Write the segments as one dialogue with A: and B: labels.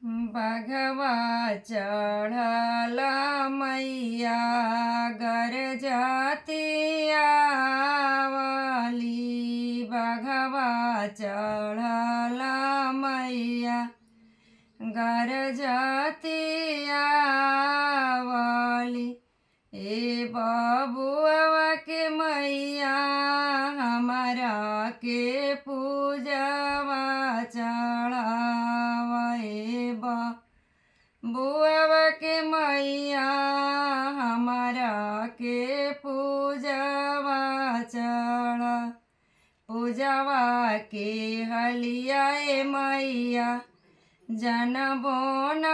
A: बघवा चढ़ल मैया गर जाती आवली। बघवा चढ़ल मैया गर जाती आवली। ए बबुआ के मैया हमारा के पूजवा चढ़ावा। ए बबुआ के मैया हमारा के पूजवा चढ़ा। पूजवा के हलिया ए मैया जनबो न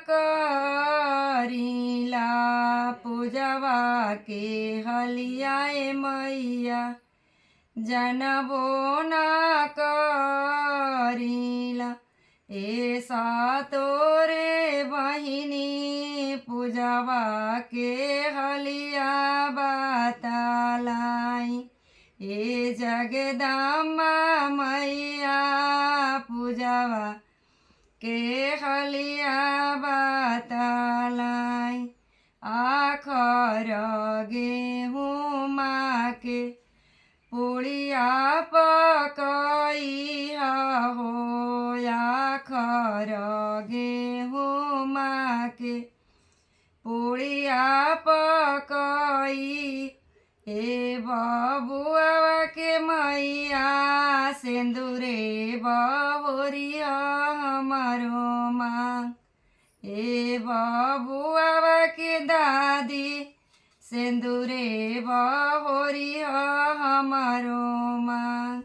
A: करीला। पूजवा के हलिया ए मैया जनबो न करीला। ऐसा तोरे बहिनी पूजवा के हलिया बतालाई। ए जगदम्बा मैया पूजवा के हलिया बतालाई। आखर गेहूँ के पुड़िया पकई हो। आखर गेहूँ के पुड़िया पकई। ए बबुआ के मैया सिंदूरे बहुरिया हमारो माँ। ए बबुआ के दादी सिंदूरे बहुरिया हमारो माँ।